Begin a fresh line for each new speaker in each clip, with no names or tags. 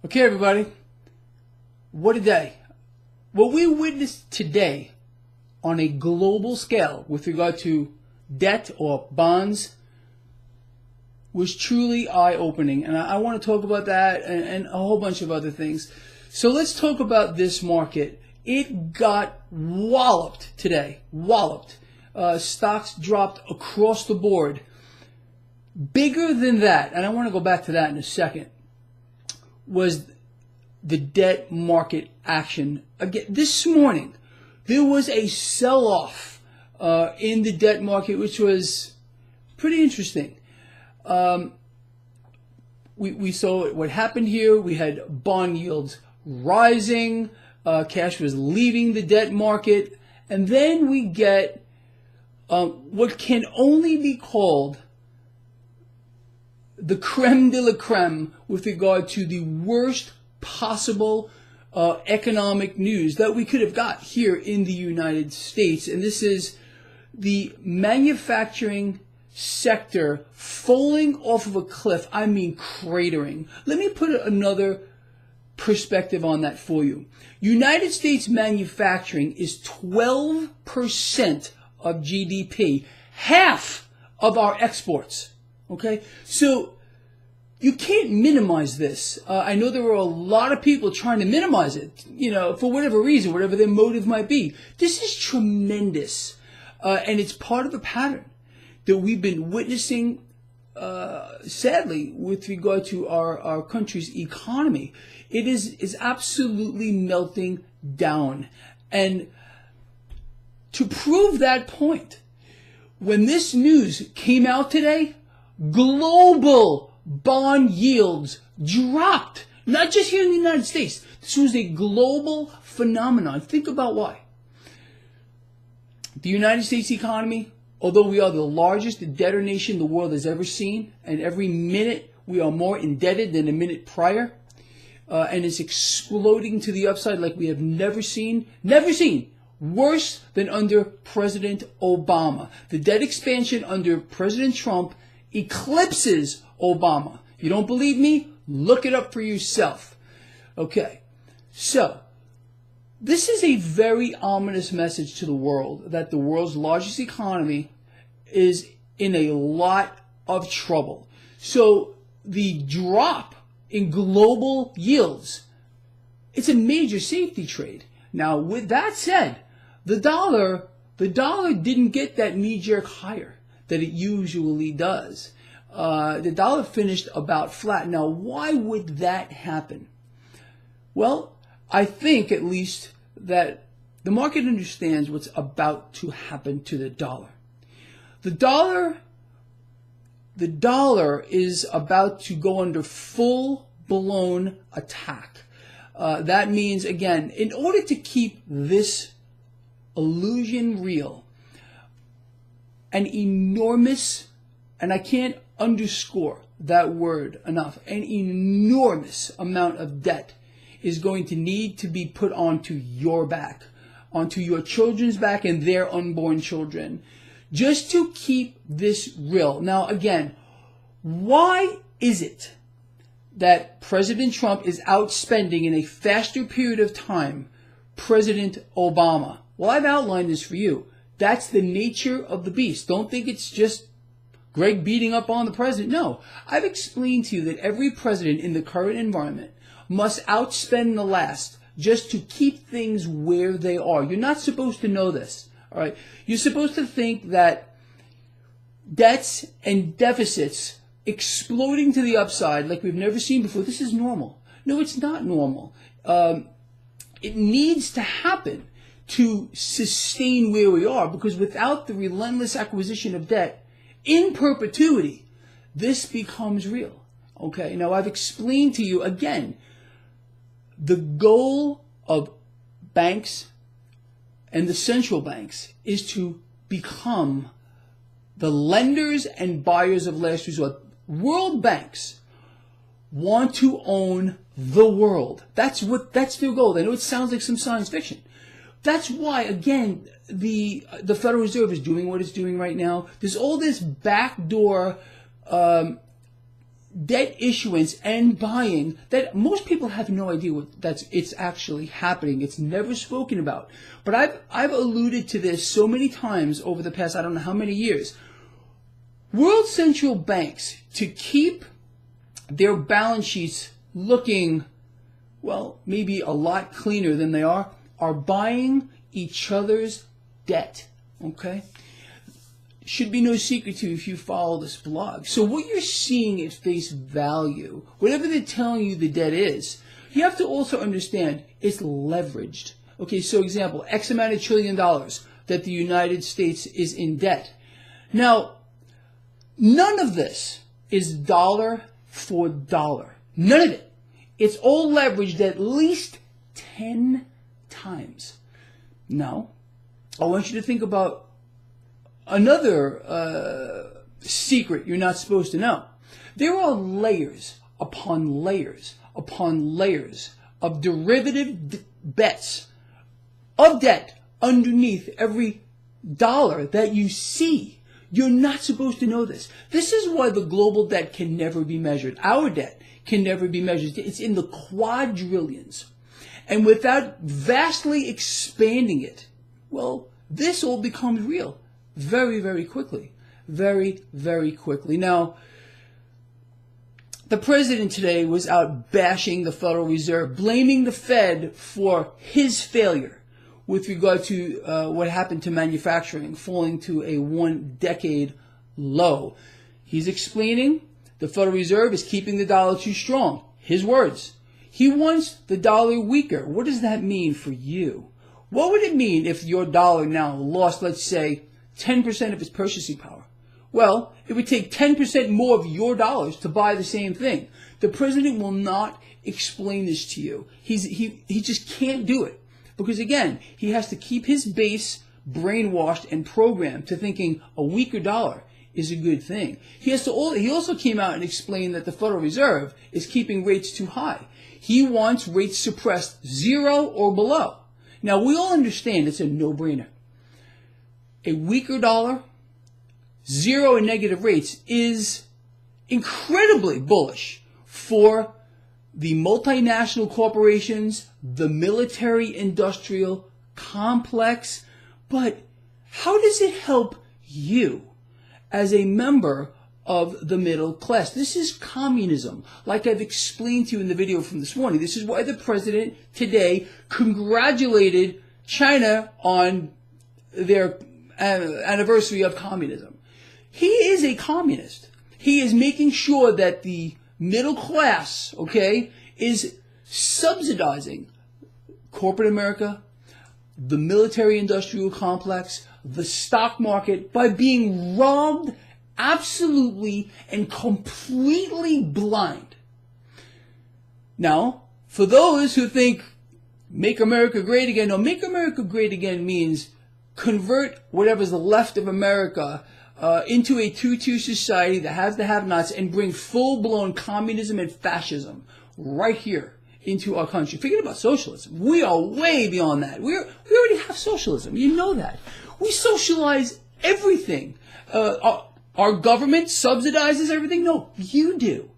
Okay, everybody, what a day. What we witnessed today on a global scale with regard to debt or bonds was truly eye-opening. And I want to talk about that and a whole bunch of other things. So let's talk about this market. It got walloped today. Walloped. Stocks dropped across the board. Bigger than that, and I want to go back to that in a second, was the debt market action. Again, this morning, there was a sell-off in the debt market, which was pretty interesting. We saw what happened here. We had bond yields rising. Cash was leaving the debt market. And then we get what can only be called the creme de la creme with regard to the worst possible economic news that we could have got here in the United States. And this is the manufacturing sector falling off of a cliff. I mean cratering. Let me put another perspective on that for you. United States manufacturing is 12% of GDP, half of our exports. Okay, so you can't minimize this. I know there were a lot of people trying to minimize it, for whatever reason, whatever their motive might be. This is tremendous, and it's part of a pattern that we've been witnessing, sadly, with regard to our country's economy. It is absolutely melting down. And to prove that point, when this news came out today, global bond yields dropped. Not just here in the United States. This was a global phenomenon. Think about why. The United States economy, although we are the largest debtor nation the world has ever seen, and every minute we are more indebted than a minute prior, and it's exploding to the upside like we have never seen, worse than under President Obama. The debt expansion under President Trump eclipses Obama. You don't believe me? Look it up for yourself. Okay, so this is a very ominous message to the world that the world's largest economy is in a lot of trouble. So the drop in global yields, it's a major safety trade. Now, with that said, the dollar didn't get that knee-jerk higher that it usually does. The dollar finished about flat. Now, why would that happen? Well, I think at least that the market understands what's about to happen to the dollar. The dollar is about to go under full-blown attack. That means, again, in order to keep this illusion real, an enormous, and I can't underscore that word enough, an enormous amount of debt is going to need to be put onto your back, onto your children's back and their unborn children, just to keep this real. Now, again, why is it that President Trump is outspending in a faster period of time President Obama? Well, I've outlined this for you. That's the nature of the beast. Don't think it's just Greg beating up on the president. No, I've explained to you that every president in the current environment must outspend the last just to keep things where they are. You're not supposed to know this, all right? You're supposed to think that debts and deficits exploding to the upside like we've never seen before, this is normal. No, it's not normal. It needs to happen to sustain where we are, because without the relentless acquisition of debt in perpetuity, this becomes real. Okay, now I've explained to you again, the goal of banks and the central banks is to become the lenders and buyers of last resort. World banks want to own the world. That's their goal. I know it sounds like some science fiction. That's why, again, the Federal Reserve is doing what it's doing right now. There's all this backdoor debt issuance and buying that most people have no idea it's actually happening. It's never spoken about. But I've alluded to this so many times over the past I don't know how many years. World central banks, to keep their balance sheets looking, well, maybe a lot cleaner than they are buying each other's debt. Okay? Should be no secret to you if you follow this blog. So what you're seeing at face value, whatever they're telling you the debt is, you have to also understand it's leveraged. Okay, so example, X amount of $1 trillion that the United States is in debt. Now, none of this is dollar for dollar. None of it. It's all leveraged at least 10 times. Now, I want you to think about another secret you're not supposed to know. There are layers upon layers upon layers of derivative bets of debt underneath every dollar that you see. You're not supposed to know this. This is why the global debt can never be measured. Our debt can never be measured. It's in the quadrillions. And without vastly expanding it, well, this all becomes real. Very, very quickly. Very, very quickly. Now, the president today was out bashing the Federal Reserve, blaming the Fed for his failure with regard to what happened to manufacturing, falling to a 1-decade low. He's explaining the Federal Reserve is keeping the dollar too strong. His words. He wants the dollar weaker. What does that mean for you? What would it mean if your dollar now lost, let's say, 10% of its purchasing power? Well, it would take 10% more of your dollars to buy the same thing. The president will not explain this to you. He just can't do it. Because again, he has to keep his base brainwashed and programmed to thinking a weaker dollar is a good thing. He also came out and explained that the Federal Reserve is keeping rates too high. He wants rates suppressed 0 or below. Now, we all understand it's a no-brainer. A weaker dollar, 0 and negative rates is incredibly bullish for the multinational corporations, the military-industrial complex. But how does it help you as a member of the middle class? This is communism, like I've explained to you in the video from this morning. This is why the president today congratulated China on their anniversary of communism. He is a communist. He is making sure that the middle class, okay, is subsidizing corporate America, the military-industrial complex, the stock market, by being robbed absolutely and completely blind. Now, for those who think make America great again, no, make America great again means convert whatever's left of America into a two-tier society that has the have-nots and bring full-blown communism and fascism right here into our country. Forget about socialism. We are way beyond that. We already have socialism. You know that. We socialize everything. Our government subsidizes everything? No, you do.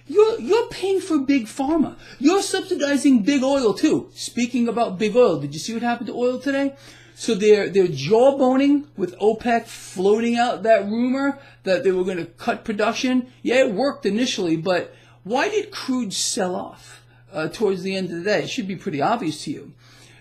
You're paying for big pharma. You're subsidizing big oil too. Speaking about big oil, did you see what happened to oil today? So they're jawboning with OPEC floating out that rumor that they were going to cut production. Yeah, it worked initially, but why did crude sell off towards the end of the day? It should be pretty obvious to you.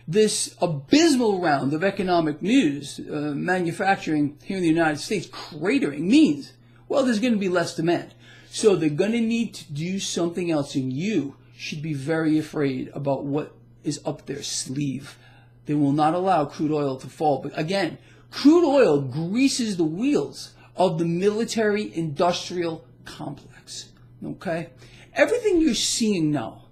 This abysmal round of economic news, manufacturing here in the United States cratering, means, well, there's going to be less demand. So they're going to need to do something else, and you should be very afraid about what is up their sleeve. They will not allow crude oil to fall. But again, crude oil greases the wheels of the military-industrial complex. Okay? Everything you're seeing now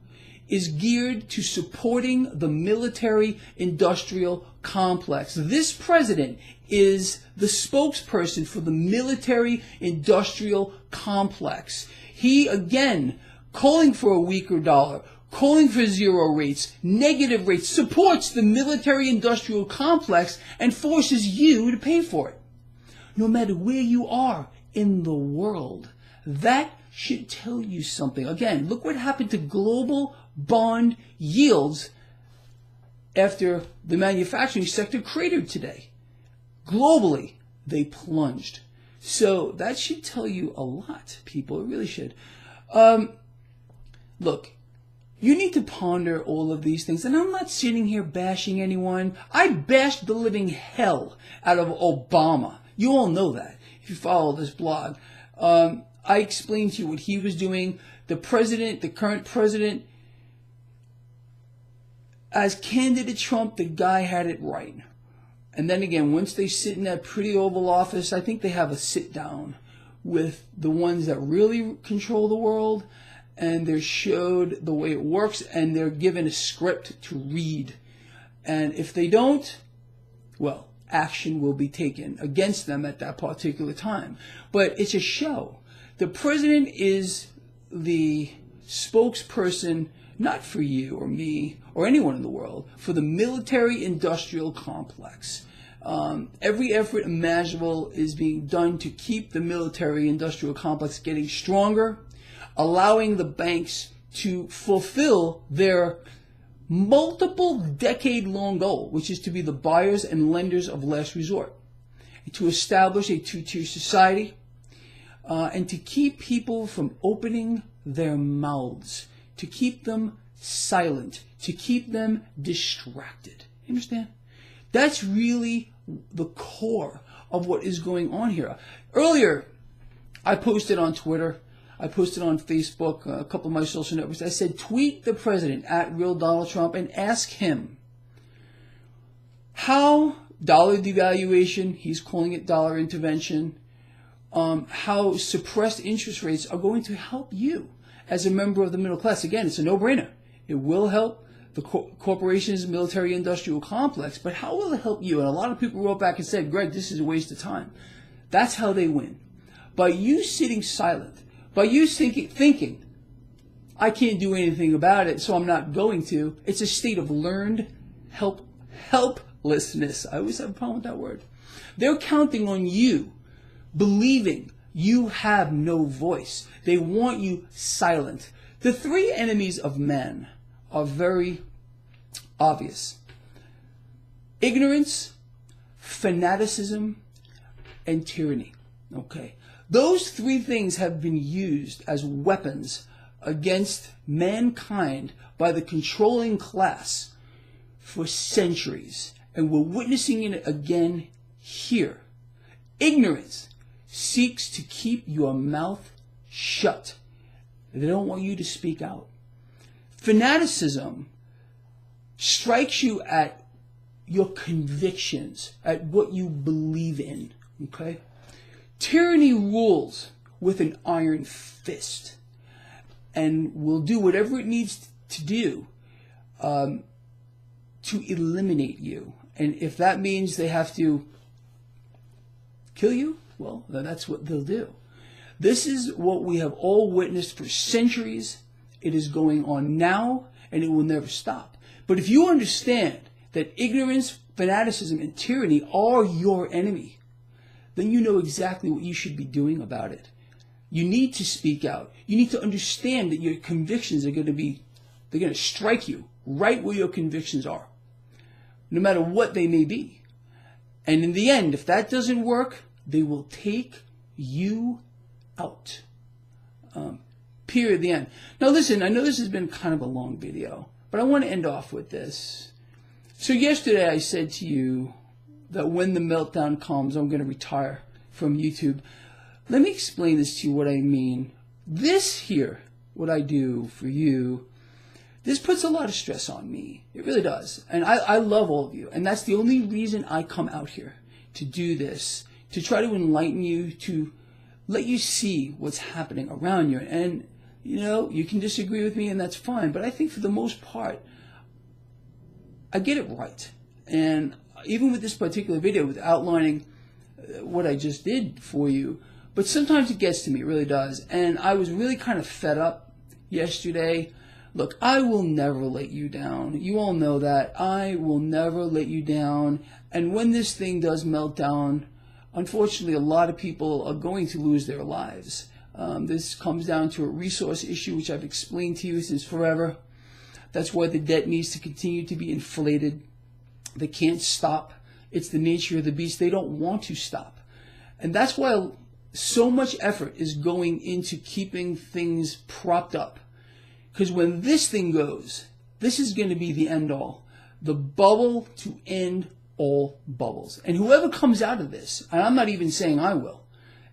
is geared to supporting the military-industrial complex. This president is the spokesperson for the military-industrial complex. He, again, calling for a weaker dollar, calling for 0 rates, negative rates, supports the military-industrial complex and forces you to pay for it. No matter where you are in the world, that should tell you something. Again, look what happened to global bond yields after the manufacturing sector cratered today. Globally, they plunged. So that should tell you a lot, people. It really should. Look, you need to ponder all of these things. And I'm not sitting here bashing anyone. I bashed the living hell out of Obama. You all know that if you follow this blog. I explained to you what he was doing. The president, the current president, as candidate Trump, the guy had it right. And then again, once they sit in that pretty Oval Office, I think they have a sit down with the ones that really control the world, and they're showed the way it works, and they're given a script to read. And if they don't, well, action will be taken against them at that particular time. But it's a show. The president is the spokesperson, not for you or me or anyone in the world, for the military-industrial complex. Every effort imaginable is being done to keep the military-industrial complex getting stronger, allowing the banks to fulfill their multiple decade-long goal, which is to be the buyers and lenders of last resort, to establish a two-tier society, and to keep people from opening their mouths, to keep them silent, to keep them distracted. You understand? That's really the core of what is going on here. Earlier, I posted on Twitter, I posted on Facebook, a couple of my social networks. I said, tweet the president at Real Donald Trump and ask him how dollar devaluation, he's calling it dollar intervention, how suppressed interest rates are going to help you as a member of the middle class. Again, it's a no-brainer. It will help the corporation's military-industrial complex, but how will it help you? And a lot of people wrote back and said, Greg, this is a waste of time. That's how they win. By you sitting silent, by you thinking, I can't do anything about it, so I'm not going to, it's a state of learned helplessness. I always have a problem with that word. They're counting on you, believing you have no voice. They want you silent. The three enemies of man are very obvious: ignorance, fanaticism, and tyranny. Okay? Those three things have been used as weapons against mankind by the controlling class for centuries. And we're witnessing it again here. Ignorance seeks to keep your mouth shut. They don't want you to speak out. Fanaticism strikes you at your convictions, at what you believe in. Okay? Tyranny rules with an iron fist and will do whatever it needs to do to eliminate you. And if that means they have to kill you, well, then that's what they'll do. This is what we have all witnessed for centuries. It is going on now, and it will never stop. But if you understand that ignorance, fanaticism, and tyranny are your enemy, then you know exactly what you should be doing about it. You need to speak out. You need to understand that your convictions are going to strike you right where your convictions are, no matter what they may be. And in the end, if that doesn't work, they will take you out. Period. The end. Now listen, I know this has been kind of a long video, but I want to end off with this. So yesterday I said to you that when the meltdown comes, I'm going to retire from YouTube. Let me explain this to you, what I mean. This here, what I do for you, this puts a lot of stress on me. It really does. And I love all of you. And that's the only reason I come out here, to do this, to try to enlighten you, to let you see what's happening around you. And, you know, you can disagree with me, and that's fine. But I think for the most part, I get it right. And even with this particular video, with outlining what I just did for you, but sometimes it gets to me, it really does. And I was really kind of fed up yesterday. Look, I will never let you down. You all know that. I will never let you down. And when this thing does melt down, unfortunately, a lot of people are going to lose their lives. This comes down to a resource issue, which I've explained to you since forever. That's why the debt needs to continue to be inflated. They can't stop. It's the nature of the beast. They don't want to stop. And that's why so much effort is going into keeping things propped up. Because when this thing goes, this is going to be the end all. The bubble to end all bubbles. And whoever comes out of this, and I'm not even saying I will,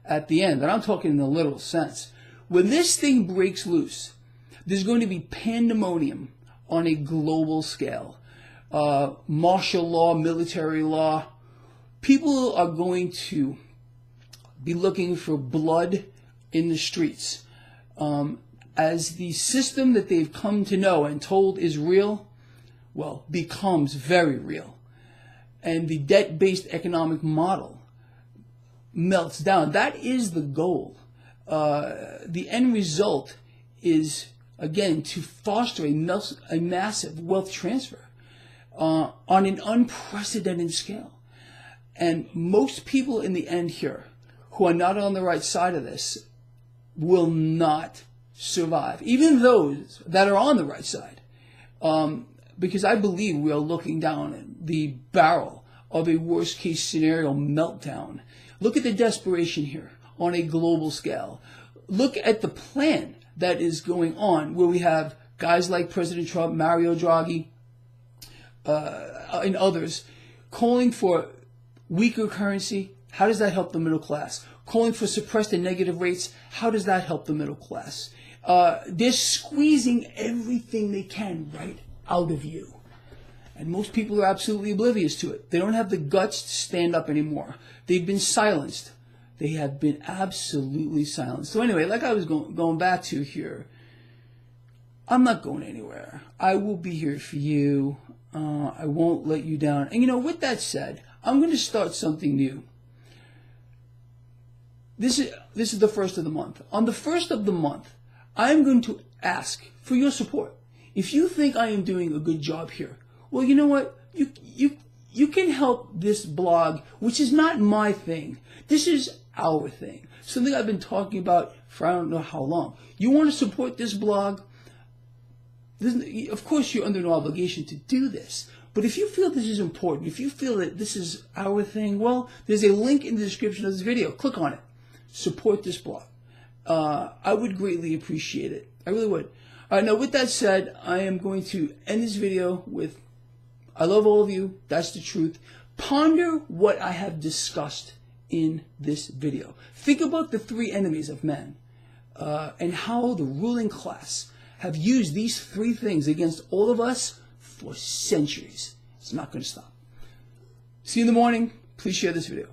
at the end, and I'm talking in the literal sense, when this thing breaks loose, there's going to be pandemonium on a global scale. Martial law, military law. People are going to be looking for blood in the streets. As the system that they've come to know and told is real, well, becomes very real. And the debt-based economic model melts down. That is the goal. The end result is, again, to foster a massive wealth transfer on an unprecedented scale. And most people in the end here who are not on the right side of this will not survive, even those that are on the right side. Because I believe we are looking down the barrel of a worst case scenario meltdown. Look at the desperation here on a global scale. Look at the plan that is going on, where we have guys like President Trump, Mario Draghi, and others calling for weaker currency. How does that help the middle class? Calling for suppressed and negative rates. How does that help the middle class? They're squeezing everything they can right out of you. And most people are absolutely oblivious to it. They don't have the guts to stand up anymore. They've been silenced. They have been absolutely silenced. So anyway, like I was going back to here, I'm not going anywhere. I will be here for you. I won't let you down. And you know, with that said, I'm going to start something new. This is the first of the month. On the first of the month, I'm going to ask for your support. If you think I am doing a good job here, well, you know what? You can help this blog, which is not my thing. This is our thing. Something I've been talking about for I don't know how long. You want to support this blog? Of course, you're under no obligation to do this. But if you feel this is important, if you feel that this is our thing, well, there's a link in the description of this video. Click on it. Support this blog. I would greatly appreciate it. I really would. Now, with that said, I am going to end this video with, I love all of you. That's the truth. Ponder what I have discussed in this video. Think about the three enemies of man and how the ruling class have used these three things against all of us for centuries. It's not going to stop. See you in the morning. Please share this video.